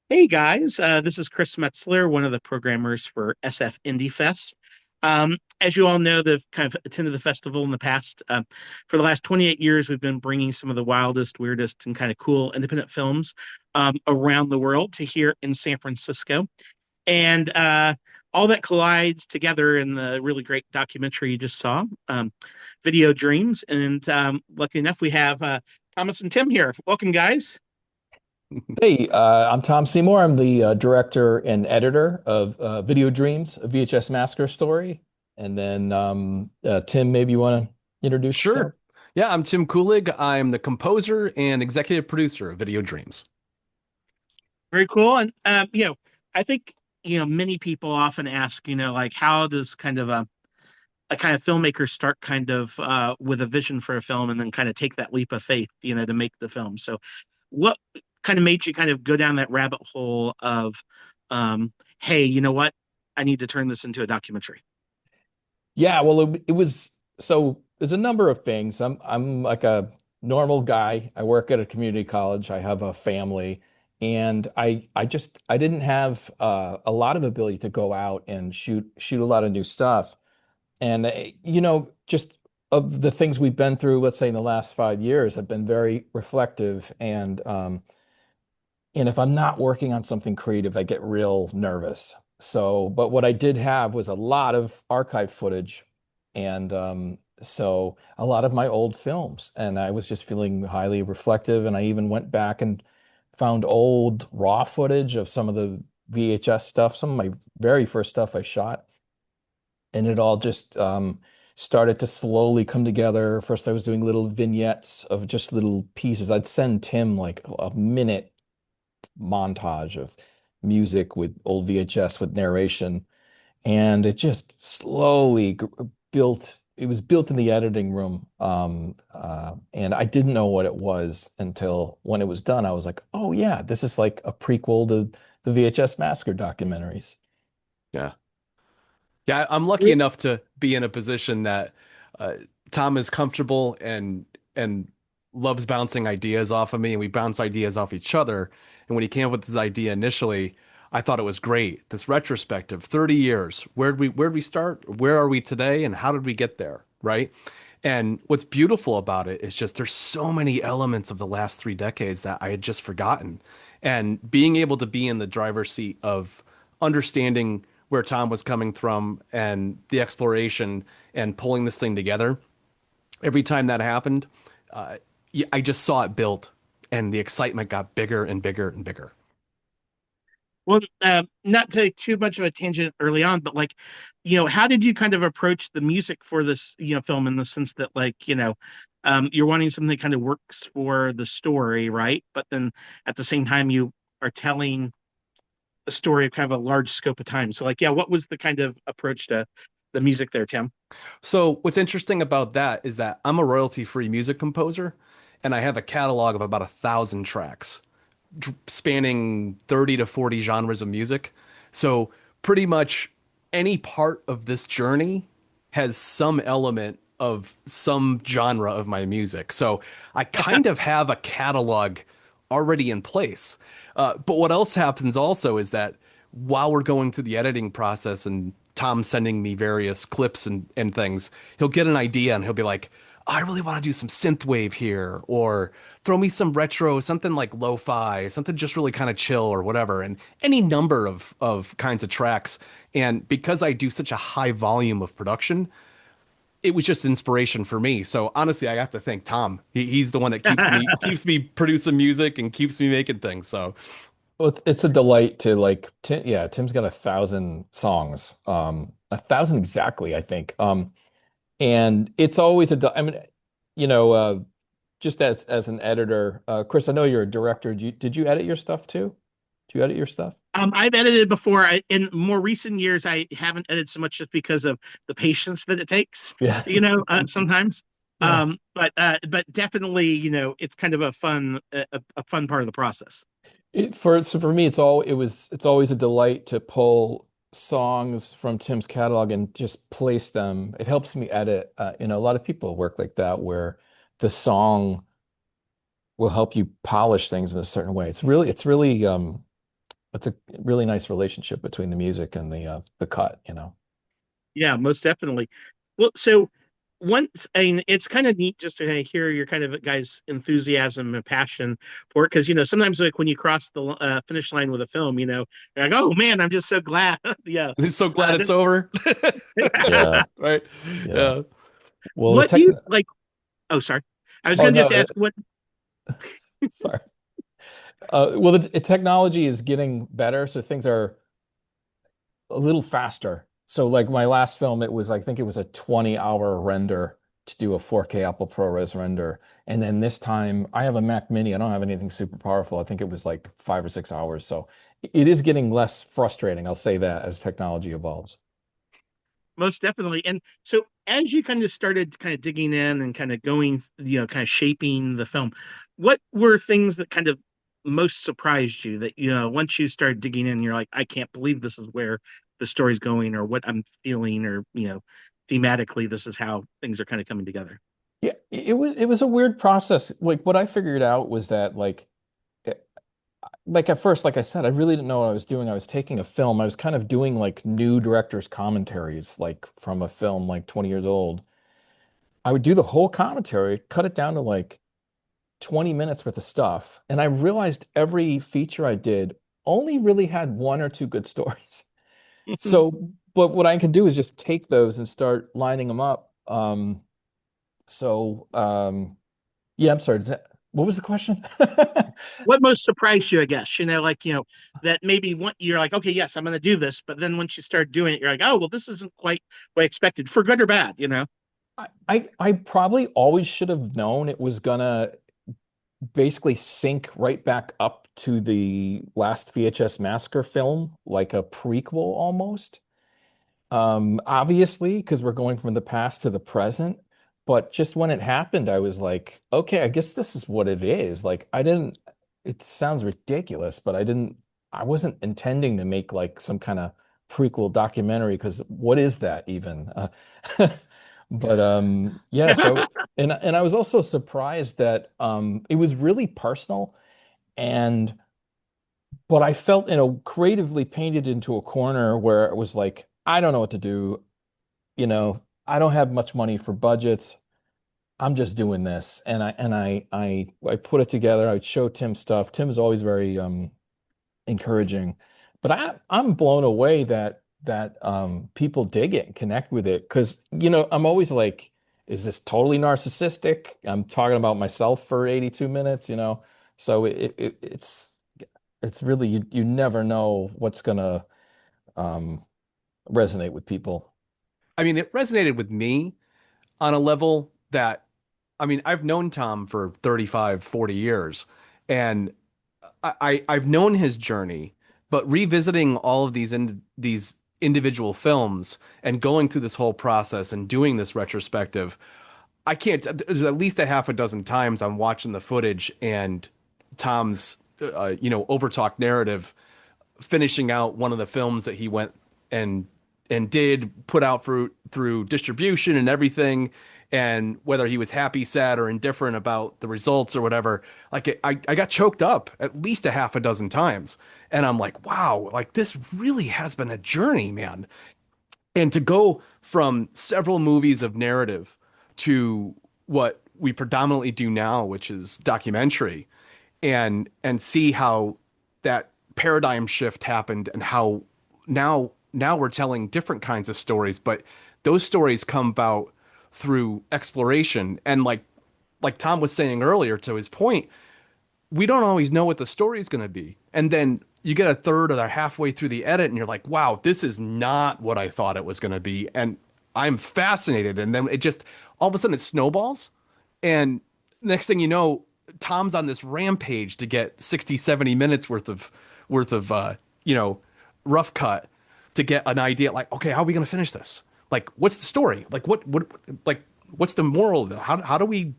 Hey guys, this is Chris Metzler, one of the programmers for SF Indie Fest. As you all know, they've kind of attended the festival in the past. For the last 28 years, we've been bringing some of the wildest, weirdest, and kind of cool independent films around the world to here in San Francisco. And all that collides together in the really great documentary you just saw, Video Dreams. And lucky enough, we have Thomas and Tim here. Welcome, guys. Hey, I'm Tom Seymour. I'm the director and editor of Video Dreams, a VHS Massacre story. And then Tim, maybe you want to introduce yourself? Sure. Yeah, I'm Tim Kulig. I'm the composer and executive producer of Video Dreams. Very cool. And I think many people often ask, like how does kind of a kind of filmmaker start kind of with a vision for a film and then kind of take that leap of faith, to make the film. So what kind of made you kind of go down that rabbit hole of hey, you know what? I need to turn this into a documentary. Yeah, well, it was so there's a number of things. I'm like a normal guy. I work at a community college. I have a family, and I didn't have a lot of ability to go out and shoot a lot of new stuff. And just of the things we've been through, let's say in the last 5 years, have been very reflective. And if I'm not working on something creative, I get real nervous. So, but what I did have was a lot of archive footage, and so a lot of my old films. And I was just feeling highly reflective. And I even went back and found old raw footage of some of the VHS stuff, some of my very first stuff I shot, and it all just started to slowly come together. First, I was doing little vignettes of just little pieces. I'd send Tim like a minute montage of music with old VHS with narration, and it just slowly built. It was built in the editing room, and I didn't know what it was until when it was done. I was like, "Oh yeah, this is like a prequel to the VHS Massacre documentaries." Yeah. Yeah, I'm lucky enough to be in a position that uh, Tom is comfortable and loves bouncing ideas off of me, and we bounce ideas off each other. And when he came up with this idea initially, I thought it was great. This retrospective, 30 years. Where'd we start? Where are we today? And how did we get there? Right? And what's beautiful about it is just there's so many elements of the last 3 decades that I had just forgotten. And being able to be in the driver's seat of understanding where Tom was coming from and the exploration and pulling this thing together. Every time that happened, uh, I just saw it build, and the excitement got bigger and bigger and bigger. Well, not to take too much of a tangent early on, but like, how did you kind of approach the music for this, film in the sense that like, you're wanting something that kind of works for the story, right? But then at the same time, you are telling a story of kind of a large scope of time. So like, yeah, what was the kind of approach to the music there, Tim? So what's interesting about that is that I'm a royalty-free music composer, and I have a catalog of about 1,000 tracks spanning 30 to 40 genres of music. So pretty much any part of this journey has some element of some genre of my music. So I kind of have a catalog already in place. But what else happens also is that while we're going through the editing process and Tom sending me various clips and things, he'll get an idea and he'll be like, I really want to do some synth wave here, or throw me some retro, something like lo-fi, something just really kind of chill or whatever, and any number of kinds of tracks. And because I do such a high volume of production, it was just inspiration for me. So honestly, I have to thank Tom. He's the one that keeps me producing music and keeps me making things. So Well, it's a delight to like, yeah, Tim's got 1,000 songs, 1,000 exactly, I think. And it's always I mean, you know, just as an editor, Chris, I know you're a director. Did you edit your stuff too? Do you edit your stuff? I've edited before. In more recent years, I haven't edited so much just because of the patience that it takes, Yeah. sometimes. Yeah. But definitely, it's kind of a fun part of the process. So for me, it's always a delight to pull songs from Tim's catalog and just place them. It helps me edit. A lot of people work like that where the song will help you polish things in a certain way. It's really It's a really nice relationship between the music and the cut, you know. Yeah, most definitely. Well, so once, I mean, it's kind of neat just to kind of hear your kind of guys' enthusiasm and passion for it. Because, sometimes like when you cross the finish line with a film, you're like, oh man, I'm just so glad. Yeah. I'm so glad it's That's, over. Yeah, Right. yeah. Yeah. Well, the what tech. you like, oh, sorry. I was Oh going to no, just ask what, sorry. Well, the technology is getting better, so things are a little faster. So like my last film, I think it was a 20-hour render to do a 4K Apple ProRes render. And then this time I have a Mac Mini. I don't have anything super powerful. I think it was like 5 or 6 hours. So it is getting less frustrating. I'll say that as technology evolves. most definitely. And so as you kind of started kind of digging in and kind of going, kind of shaping the film, what were things that kind of most surprised you that, once you started digging in, you're like, I can't believe this is where the story's going or what I'm feeling or, thematically, this is how things are kind of coming together. Yeah, it was a weird process. Like what I figured out was that like at first, like I said, I really didn't know what I was doing. I was taking a film. I was kind of doing like new director's commentaries, like from a film like 20 years old. I would do the whole commentary, cut it down to like 20 minutes worth of stuff. And I realized every feature I did only really had one or two good stories. So, but what I can do is just take those and start lining them up. So, yeah, I'm sorry. What was the question? What most surprised you, I guess, like, that maybe you're like, okay, yes, I'm going to do this. But then once you start doing it, you're like, oh, well, this isn't quite what I expected for good or bad. I probably always should have known it was gonna basically sync right back up to the last VHS Massacre film, like a prequel almost. Obviously, because we're going from the past to the present. But just when it happened, I was like, okay, I guess this is what it is. Like, it sounds ridiculous, but I wasn't intending to make like some kind of prequel documentary because what is that even? But yeah, so and I was also surprised that it was really personal and but I felt, creatively painted into a corner where it was like, I don't know what to do. I don't have much money for budgets. I'm just doing this. And I put it together. I would show Tim stuff. Tim is always very encouraging. But I'm blown away that people dig it and connect with it. Because, I'm always like, is this totally narcissistic? I'm talking about myself for 82 minutes, So it's really you never know what's gonna um resonate with people. I mean, it resonated with me on a level that, I mean, I've known Tom for 35, 40 years, and I've known his journey, but revisiting all of these individual films and going through this whole process and doing this retrospective, I can't, there's at least a half a dozen times I'm watching the footage and Tom's overtalk narrative finishing out one of the films that he went and did put out through distribution and everything, and whether he was happy, sad, or indifferent about the results or whatever, like I got choked up at least a half a dozen times, and I'm like, wow, like this really has been a journey, man. And to go from several movies of narrative to what we predominantly do now, which is documentary, and see how that paradigm shift happened and how now we're telling different kinds of stories, but those stories come about through exploration. And like Tom was saying earlier, to his point, we don't always know what the story is going to be. And then you get a third or halfway through the edit and you're like, wow, this is not what I thought it was going to be. And I'm fascinated. And then it just, all of a sudden it snowballs. And next thing you know, Tom's on this rampage to get 60, 70 minutes worth of rough cut to get an idea like, okay, how are we going to finish this? Like, what's the story? Like, like, what's the moral of it? How do we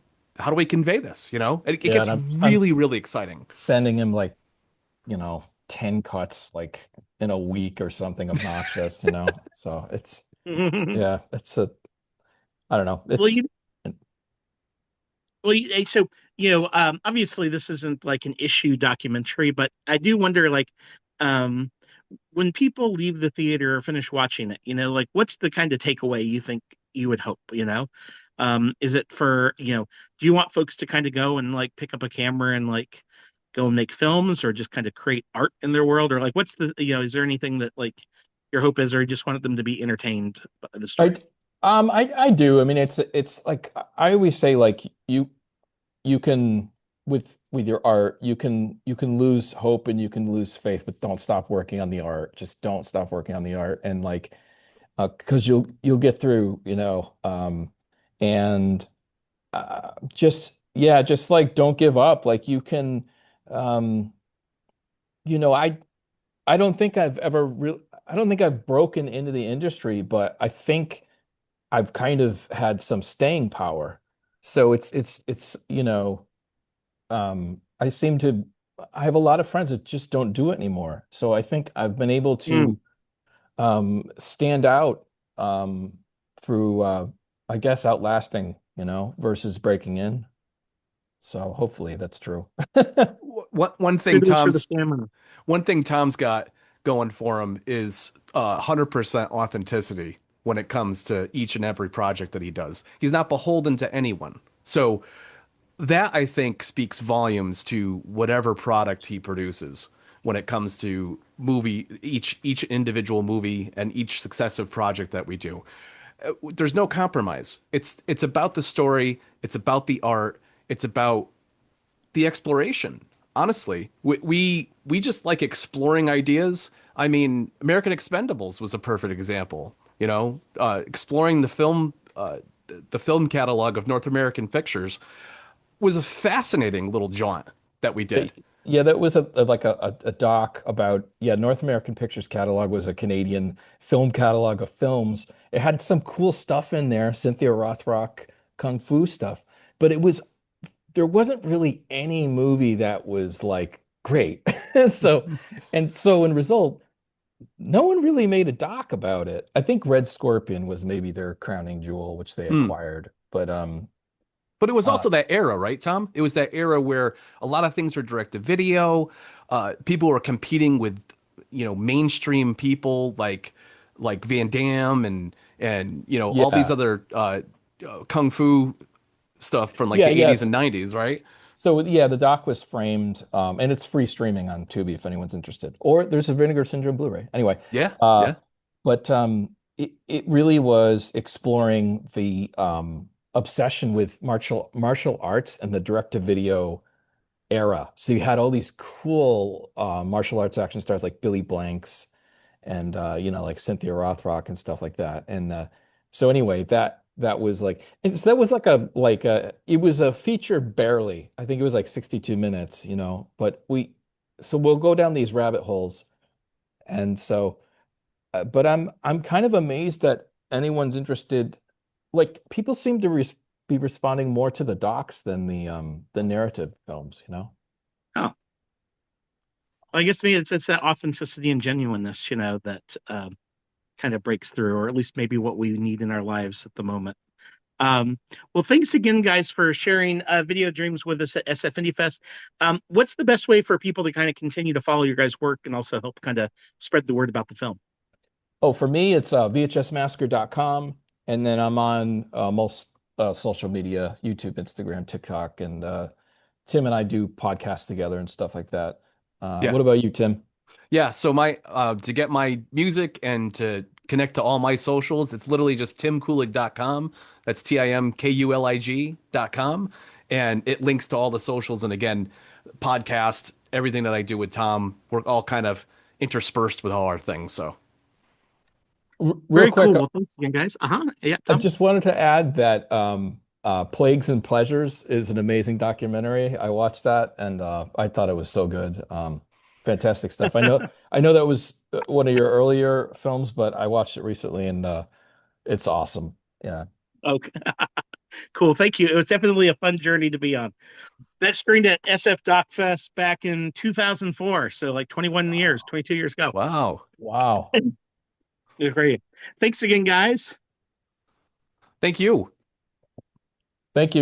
convey this? It Yeah, gets and I'm really, really exciting. sending him like, 10 cuts like in a week or something obnoxious. So it's well, yeah, I don't know. you Well, so obviously this isn't like an issue documentary, but I do wonder, like, um, when people leave the theater or finish watching it, like what's the kind of takeaway you think you would hope, is it for, do you want folks to kind of go and like pick up a camera and like go and make films or just kind of create art in their world? Or like, what's the, is there anything that like your hope is, or you just wanted them to be entertained by the I story? I do. I mean, it's like I always say, like you can with your art, you can lose hope and you can lose faith, but don't stop working on the art. Just don't stop working on the art, and like because you'll get through, and just yeah, just like don't give up. Like you can, um, you know, I don't think I've ever really, I don't think I've broken into the industry, but I think I've kind of had some staying power. So it's I seem to I have a lot of friends that just don't do it anymore. So I think I've been able Mm. to stand out um through I guess outlasting, versus breaking in. So hopefully that's true. One thing Kudos for the Tom's stamina. one thing Tom's got going for him is 100% authenticity when it comes to each and every project that he does. He's not beholden to anyone. So that I think speaks volumes to whatever product he produces when it comes to each individual movie and each successive project that we do. There's no compromise. It's about the story, it's about the art, it's about the exploration. Honestly, we just like exploring ideas. I mean, American Expendables was a perfect example. Exploring the film catalog of North American pictures was a fascinating little jaunt that we Yeah, did. yeah, that was like a doc about, yeah, North American Pictures Catalog was a Canadian film catalog of films. It had some cool stuff in there, Cynthia Rothrock kung fu stuff, but there wasn't really any movie that was like great. So in result, no one really made a doc about it. I think Red Scorpion was maybe their crowning jewel, which they Hmm. acquired. But But it was uh also that era, right, Tom? It was that era where a lot of things were direct to video. People were competing with, mainstream people like Van Damme and all these yeah. other kung fu stuff from like Yeah, the 80s yes. and 90s, right? So yeah, the doc was framed, and it's free streaming on Tubi if anyone's interested. Or there's a Vinegar Syndrome Blu-ray. Anyway, Yeah, uh, yeah. but it really was exploring the obsession with martial arts and the direct-to-video era. So you had all these cool martial arts action stars like Billy Blanks and like Cynthia Rothrock and stuff like that. And so anyway, that was like, and so that was like a it was a feature barely. I think it was like 62 minutes, but so we'll go down these rabbit holes. And so but I'm kind of amazed that anyone's interested. Like people seem to be responding more to the docs than the narrative films. Oh, I guess maybe it's that authenticity and genuineness, that kind of breaks through, or at least maybe what we need in our lives at the moment. Um, well, thanks again, guys, for sharing Video Dreams with us at SF Indie Fest. What's the best way for people to kind of continue to follow your guys' work and also help kind of spread the word about the film? Oh, for me, it's vhsmassacre.com. And then I'm on most social media, YouTube, Instagram, TikTok. And Tim and I do podcasts together and stuff like that. Yeah. What about you, Tim? Yeah, so my to get my music and to connect to all my socials, it's literally just timkulig.com. That's TIMKULIG.com. And it links to all the socials. And again, podcast, everything that I do with Tom, we're all kind of interspersed with all our things. So Real Very quick, cool. Well, thanks again, guys. Yeah, I Tom. just wanted to add that Plagues and Pleasures is an amazing documentary. I watched that and I thought it was so good. Fantastic stuff. I know that was one of your earlier films, but I watched it recently and it's awesome. Yeah. Okay, cool. Thank you. It was definitely a fun journey to be on. That screened at SF Doc Fest back in 2004, so like 21 years, Wow. 22 years ago. wow. Wow. It was great. Thanks again, guys. Thank you. Thank you.